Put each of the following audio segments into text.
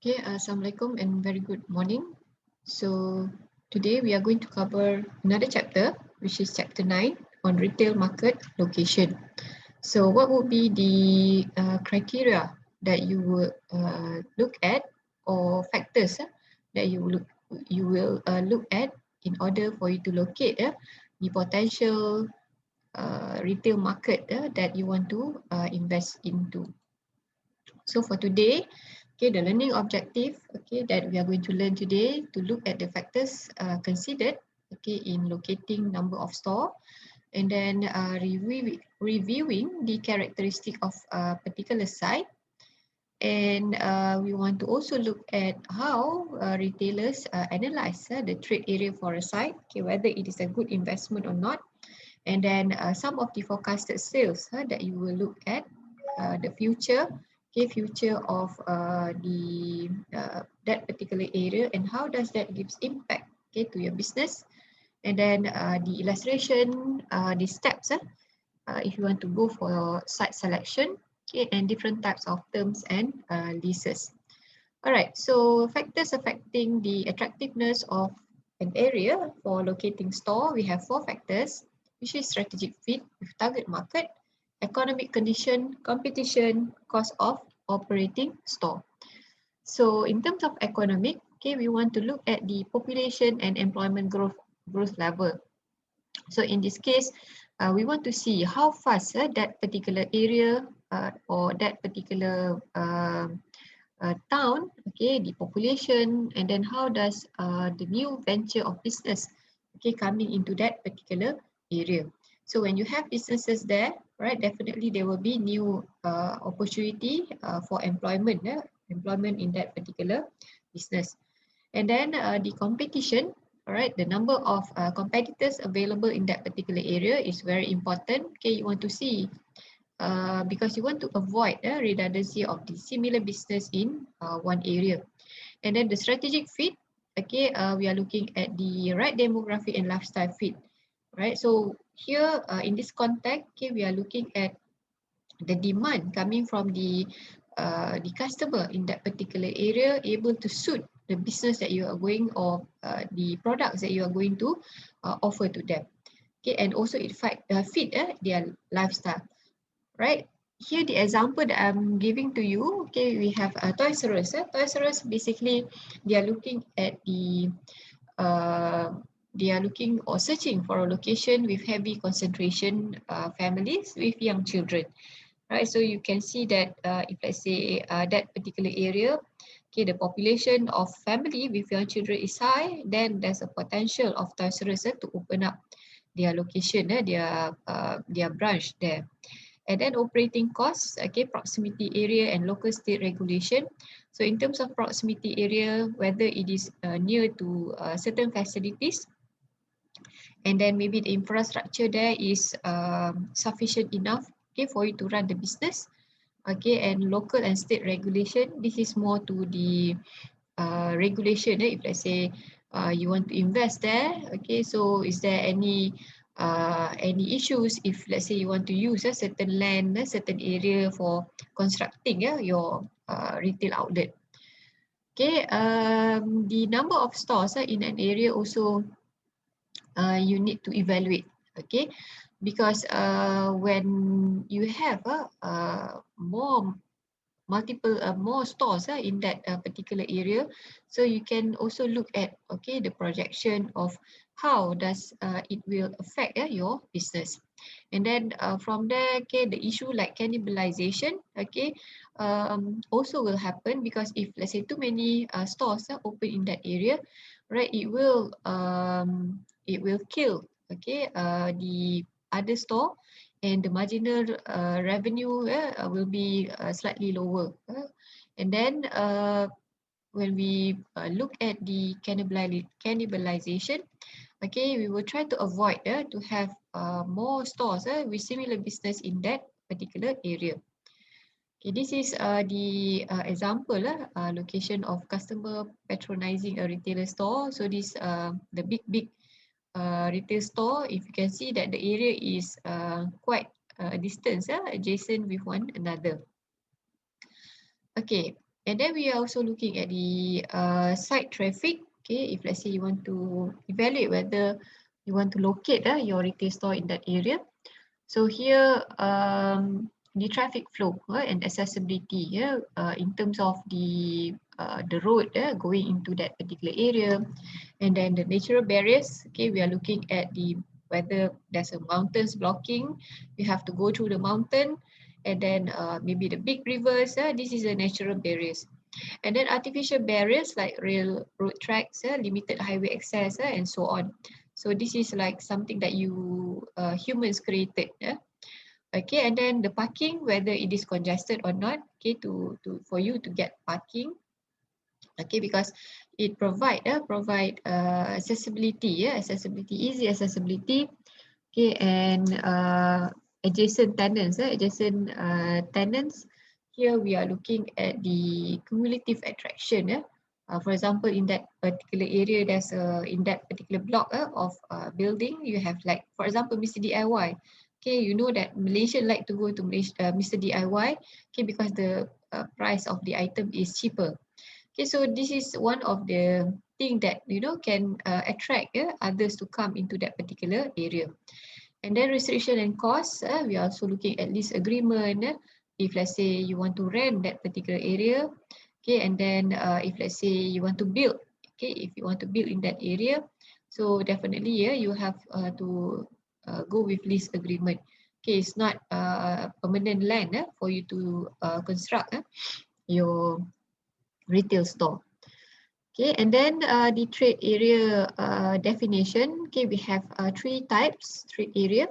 Okay, Assalamualaikum and very good morning. So today we are going to cover another chapter, which is chapter 9 on retail market location. So what would be the criteria that you would look at, or factors that you will look at in order for you to locate the potential retail market that you want to invest into. So for today, okay, the learning objective, okay, that we are going to learn today to look at the factors considered, okay, in locating number of store, and then reviewing the characteristic of a particular site, and we want to also look at how retailers analyze the trade area for a site, okay, whether it is a good investment or not, and then some of the forecasted sales that you will look at the future, okay, future of the that particular area, and how does that gives impact, okay, to your business, and then the illustration, the steps if you want to go for site selection, okay, and different types of terms and leases. All right, so factors affecting the attractiveness of an area for locating store, we have four factors, which is strategic fit with target market, economic condition, competition, cost of operating store. So in terms of economic, okay, we want to look at the population and employment growth level. So in this case, we want to see how fast that particular area or that particular town, okay, the population, and then how does the new venture of business, okay, coming into that particular area. So when you have businesses there, right, definitely there will be new opportunity for employment, employment in that particular business. And then the competition, all right, the number of competitors available in that particular area is very important. Okay, you want to see because you want to avoid redundancy of the similar business in one area. And then the strategic fit, okay, we are looking at the right demographic and lifestyle fit, right? So here in this context, okay, we are looking at the demand coming from the customer in that particular area able to suit the business that you are going, or the products that you are going to offer to them. Okay, and also it fit their lifestyle, right? Here the example that I'm giving to you, okay, we have Toys R Us. Toys R Us, basically they are looking at uh, they are looking or searching for a location with heavy concentration families with young children, right? So you can see that if let's say that particular area, okay, the population of family with young children is high, then there's a potential of Toys R Us to open up their location, their branch there. And then operating costs, okay, proximity area and local state regulation. So in terms of proximity area, whether it is near to certain facilities, and then maybe the infrastructure there is sufficient enough, okay, for you to run the business, okay, and local and state regulation. This is more to the regulation. If let's say you want to invest there, okay, so is there any issues if let's say you want to use a certain land, a certain area for constructing your retail outlet. Okay, the number of stores in an area also you need to evaluate, okay, because when you have more stores in that particular area, so you can also look at, okay, the projection of how does it will affect your business. And then from there, okay, the issue like cannibalization, okay, also will happen, because if let's say too many stores open in that area, right, it will kill, okay, the other store, and the marginal revenue will be slightly lower. And then when we look at the cannibalization, okay, we will try to avoid to have more stores with similar business in that particular area. Okay, this is the example location of customer patronizing a retailer store. So this the big retail store, if you can see that the area is quite distance adjacent with one another. Okay, And then we are also looking at the site traffic. Okay, if let's say you want to evaluate whether you want to locate your retail store in that area. So here, the traffic flow and accessibility, in terms of the road going into that particular area, and then the natural barriers. Okay, we are looking at the whether there's a mountains blocking, you have to go through the mountain, and then maybe the big rivers. This is the natural barriers. And then artificial barriers like railroad tracks, limited highway access, and so on. So this is like something that you humans created. Okay, and then the parking, whether it is congested or not. Okay, for you to get parking. Okay, because it provide accessibility, easy accessibility. Okay, and adjacent tenants, Here we are looking at the cumulative attraction. For example, in that particular area, there's in that particular block of building, you have like, for example, Mr. DIY. Okay, you know that Malaysian like to go to Mr. DIY. Okay, because the price of the item is cheaper. Okay, so this is one of the thing that can attract others to come into that particular area. And then restriction and costs, we are also looking at lease agreement. If let's say you want to rent that particular area, okay, and then if let's say you want to build, okay, if you want to build in that area, so definitely you have to go with lease agreement. Okay, it's not permanent land for you to construct your retail store. Okay, and then the trade area definition. Okay, we have three types trade area: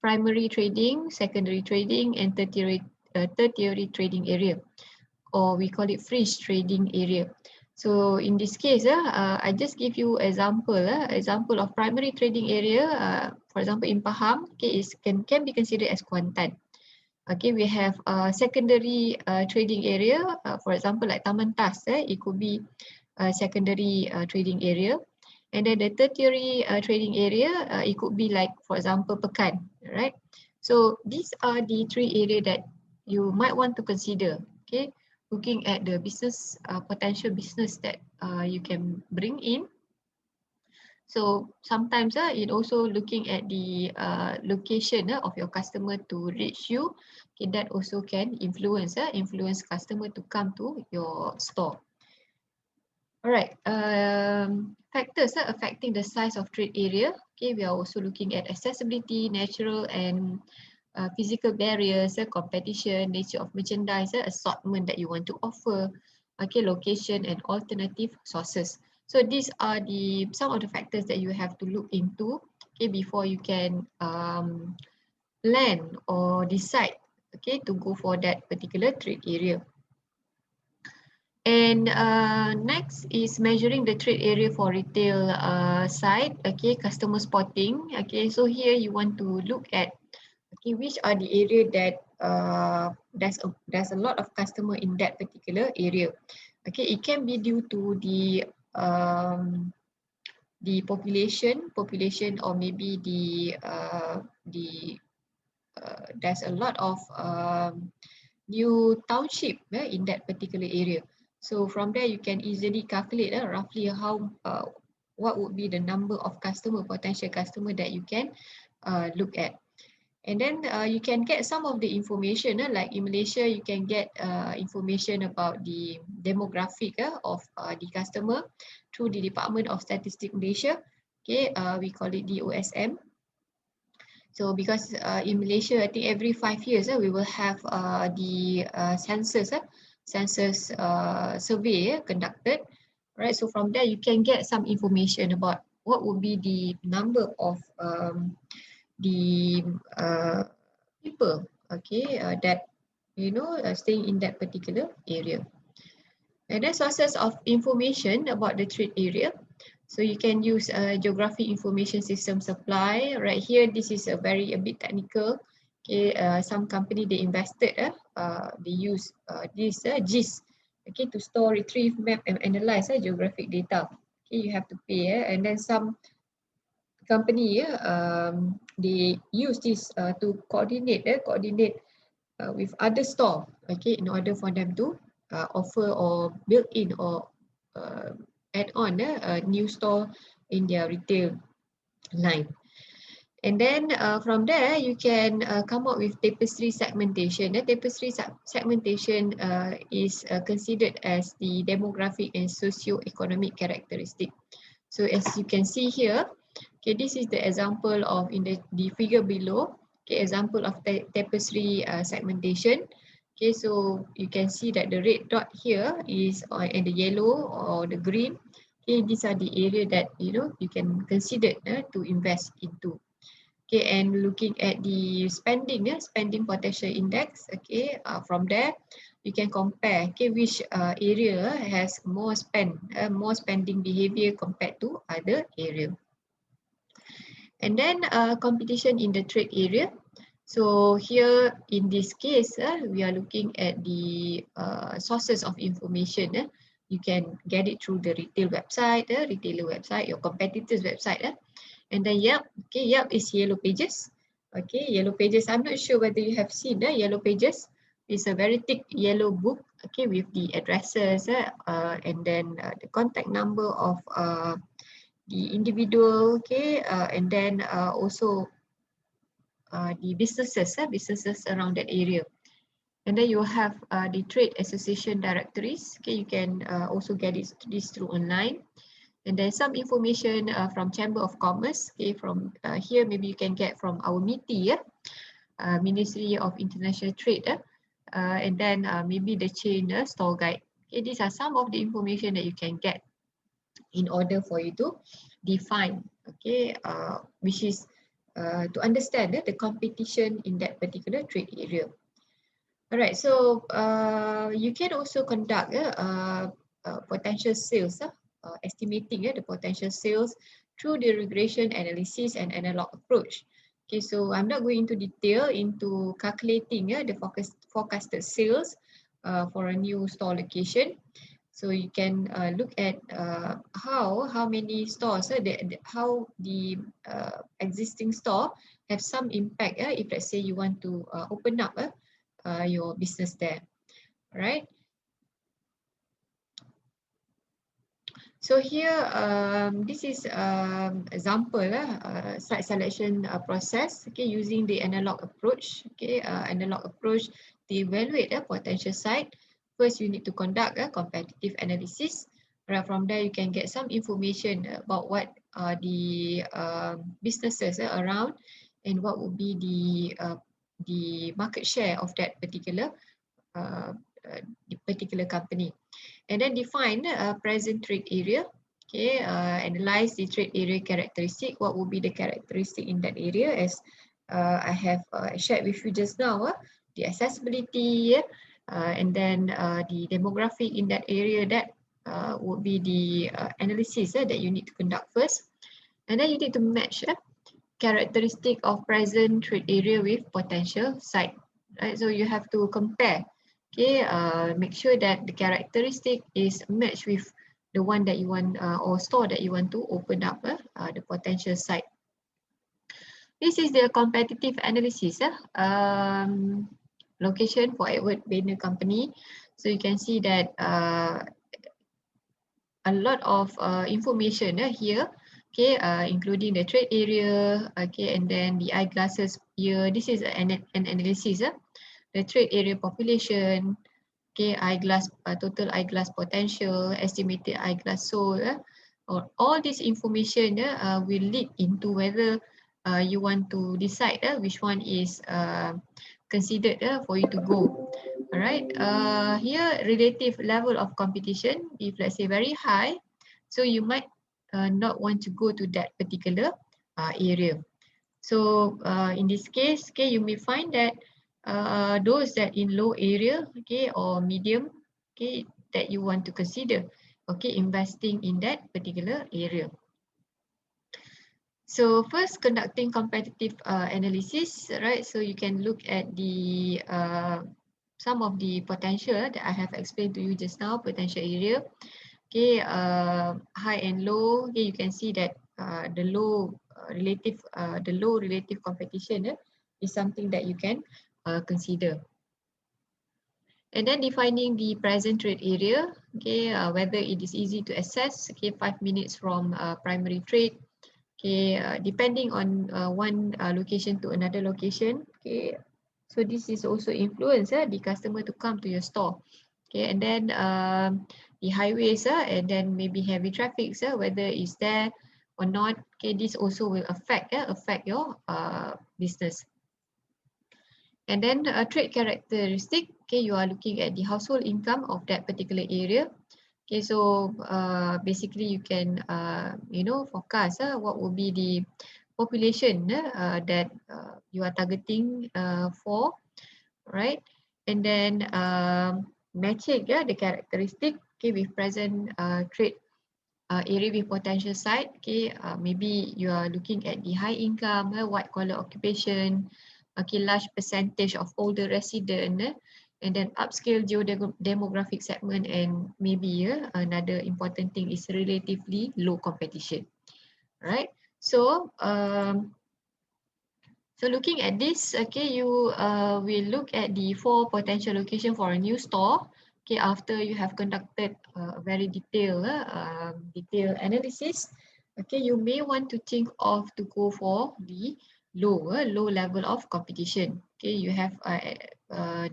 primary trading, secondary trading, and tertiary trading area, or we call it fringe trading area. So in this case, I just give you example of primary trading area. For example, in Pahang, okay, can be considered as Kuantan. Okay, we have secondary trading area. For example, like Taman Tas, it could be secondary trading area. And then the tertiary trading area, it could be like, for example, Pekan, right? So these are the three areas that you might want to consider, okay? Looking at the business, potential business that you can bring in. So sometimes it also looking at the location of your customer to reach you. Okay, that also can influence customer to come to your store. All right, factors affecting the size of trade area. Okay, we are also looking at accessibility, natural and physical barriers, competition, nature of merchandise, assortment that you want to offer, okay, location and alternative sources. So these are some of the factors that you have to look into, okay, before you can plan or decide, okay, to go for that particular trade area. And next is measuring the trade area for retail side, okay, customer spotting. Okay, so here you want to look at, okay, which are the area that there's a lot of customer in that particular area. Okay, it can be due to the population, or maybe there's a lot of new township in that particular area. So from there you can easily calculate roughly what would be the number of potential customer that you can look at. And then you can get some of the information, like in Malaysia, you can get information about the demographic of the customer through the Department of Statistics Malaysia. Okay, we call it DOSM. So because in Malaysia, I think every 5 years we will have the census survey conducted. Right, so from there you can get some information about what would be the number of the people, okay, that staying in that particular area. And then sources of information about the trade area. So you can use geography information system supply. Right here, this is a bit technical. Okay, some company they invested, they use this GIS, okay, to store, retrieve, map, and analyze geographic data. Okay, you have to pay, and then some company they use this to coordinate with other store, okay, in order for them to offer or build in or add on a new store in their retail line. And then from there, you can come up with tapestry segmentation. The tapestry segmentation is considered as the demographic and socio-economic characteristic. So as you can see here, okay, this is the example of in the figure below, okay, example of tapestry segmentation. Okay, so you can see that the red dot here is and the yellow or the green. Okay, these are the area that you can consider to invest into. Okay, and looking at the spending, spending potential index. Okay, from there you can compare. Okay, which area has more spending behavior compared to other area. And then competition in the trade area. So here in this case, we are looking at the sources of information. You can get it through the retail website, retailer website, your competitor's website. And then Yelp, okay, Yelp is Yellow Pages. Okay, Yellow Pages, I'm not sure whether you have seen Yellow Pages. It's a very thick yellow book, okay, with the addresses and then the contact number of the individual, okay, and then also the businesses around that area. And then you have the trade association directories. Okay, you can also get this through online. And there's some information from Chamber of Commerce. Okay, from here maybe you can get from our MITI, Ministry of International Trade, and then maybe the chain store guide. Okay, these are some of the information that you can get in order for you to define. Okay, which is to understand the competition in that particular trade area. All right, so you can also conduct potential sales. Estimating the potential sales through the regression analysis and analog approach. Okay, so I'm not going into detail into calculating the forecasted sales for a new store location. So you can look at how many stores, how the existing store have some impact if let's say you want to open up your business there, right? So here, this is example site selection process. Okay, using the analog approach. Okay, analog approach to evaluate a potential site. First, you need to conduct a competitive analysis. Right from there, you can get some information about what are the businesses around and what would be the market share of that particular company. And then define a present trade area. Okay, analyze the trade area characteristic. What will be the characteristic in that area? As I have shared with you just now, the accessibility, and then the demographic in that area. That would be the analysis that you need to conduct first. And then you need to match characteristic of present trade area with potential site. Right, so you have to compare. Okay, make sure that the characteristic is matched with the one that you want or store that you want to open up the potential site. This is the competitive analysis location for Edward Bainer Company. So you can see that a lot of information here. Okay, including the trade area. Okay, and then the eyeglasses here. This is an analysis. The trade area population, okay, eyeglass total eyeglass potential, estimated eyeglass sold, or all this information will lead into whether you want to decide which one is considered for you to go. All right, here relative level of competition, if let's say very high, so you might not want to go to that particular area. So in this case, okay, you may find that those that in low area, okay, or medium, okay, that you want to consider, okay, investing in that particular area. So first, conducting competitive analysis, right? So you can look at the some of the potential that I have explained to you just now, potential area. Okay, high and low. Okay, you can see that the low relative competition is something that you can consider. And then defining the present trade area, okay, whether it is easy to access, okay, 5 minutes from primary trade, okay, depending on one location to another location, okay. So this is also influence the customer to come to your store, okay. And then the highways, and then maybe heavy traffic, whether it's there or not, okay. This also will affect your business. And then a trade characteristic, okay, you are looking at the household income of that particular area. Okay, so basically you can, forecast what will be the population that you are targeting for, right? And then matching the characteristic, okay, with present trade area with potential site, okay, maybe you are looking at the high income, white collar occupation, okay, large percentage of older resident, and then upscale geo-demographic segment, and maybe another important thing is relatively low competition, right? So, so looking at this, okay, you will look at the 4 potential location for a new store. Okay, after you have conducted a very detailed analysis, okay, you may want to think of to go for the low level of competition. Okay, you have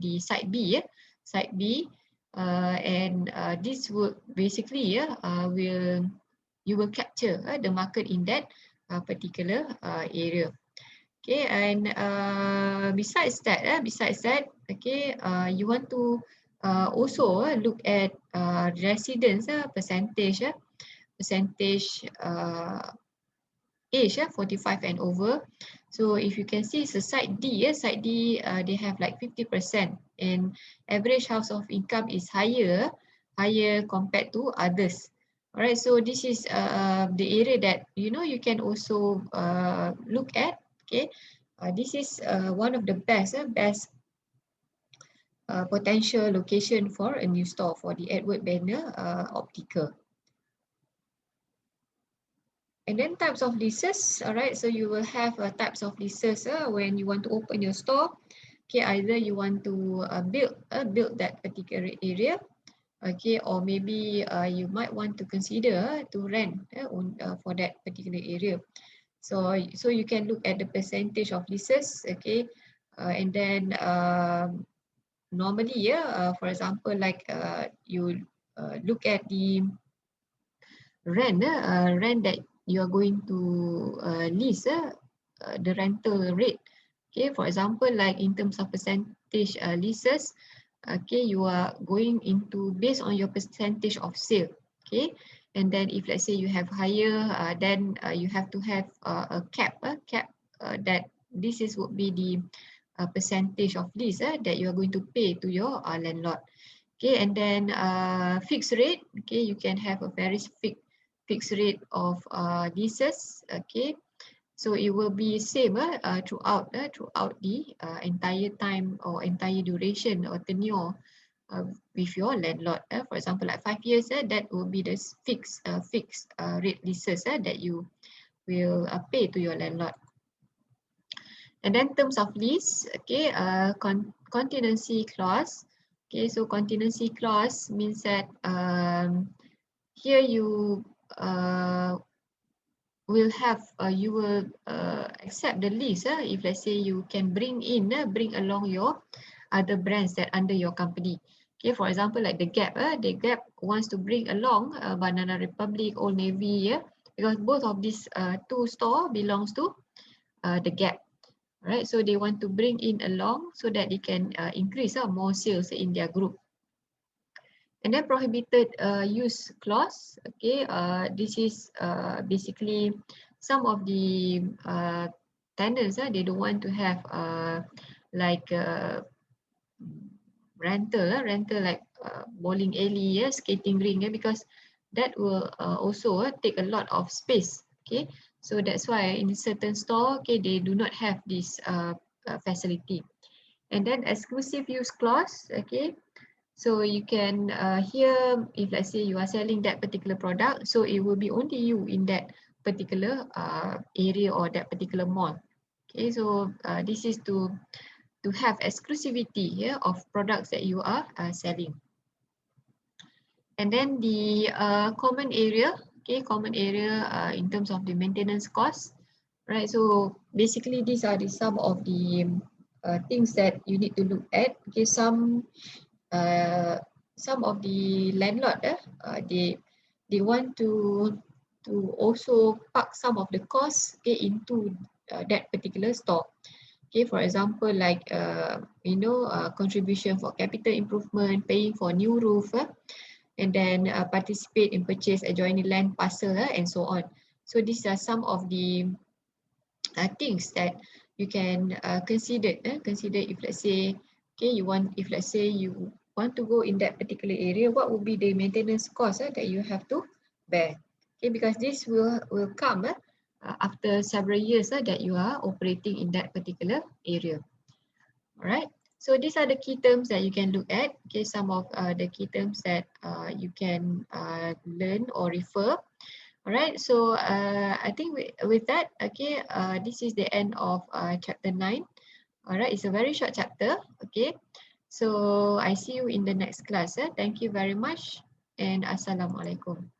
the site B, site B, and this would basically you will capture the market in that particular area. Okay, and besides that, okay, you want to also look at residents percentage age 45 and over. So if you can see, it's a site D. Site D, they have like 50%, and average household income is higher compared to others. All right, so this is the area that you can also look at. Okay, this is one of the best potential location for a new store for the Edward Banner Optical. And then types of leases, all right, so you will have types of leases when you want to open your store. Okay, either you want to build that particular area, okay, or maybe you might want to consider to rent for that particular area. So you can look at the percentage of leases, okay, and then normally, for example, like you look at the rent that you are going to lease the rental rate. Okay, for example, like in terms of percentage leases, okay, you are going into based on your percentage of sale. Okay, and then if let's say you have higher, then you have to have a cap that this is would be the percentage of lease that you are going to pay to your landlord. Okay, and then fixed rate. Okay, you can have a very fixed rate of leases. Okay, so it will be same throughout the entire time or entire duration or tenure with your landlord. For example, like 5 years, that will be the fixed rate leases that you will pay to your landlord. And then terms of lease, okay, contingency clause. Okay, so contingency clause means that here you will have you will accept the lease if let's say you can bring along your other brands that under your company. Okay, for example, like the Gap, the Gap wants to bring along Banana Republic, Old Navy, because both of these two store belongs to the Gap. Right, so they want to bring in along so that they can increase more sales in their group. And then prohibited use clause. Okay, this is basically some of the tenants they don't want to have like rental like bowling alley, skating ring, because that will also take a lot of space. Okay, so that's why in certain store, okay, they do not have this facility. And then exclusive use clause. Okay, so you can here, if let's say you are selling that particular product, so it will be only you in that particular area or that particular mall. Okay, so this is to to have exclusivity of products that you are selling. And then the common area, okay, common area in terms of the maintenance costs, right? So basically these are some of the things that you need to look at. Okay, some of the landlord they want to also park some of the costs, okay, into that particular store. Okay, for example, like contribution for capital improvement, paying for new roof, and then participate in purchase adjoining land parcel, and so on. So these are some of the things that you can consider. Consider if let's say, okay, if let's say you want to go in that particular area, what would be the maintenance cost that you have to bear? Okay, because this will come after several years that you are operating in that particular area. All right. So these are the key terms that you can look at. Okay, some of the key terms that you can learn or refer. All right. So I think with that, okay, this is the end of chapter 9. All right. It's a very short chapter. Okay. So I see you in the next class. Thank you very much, and Assalamualaikum.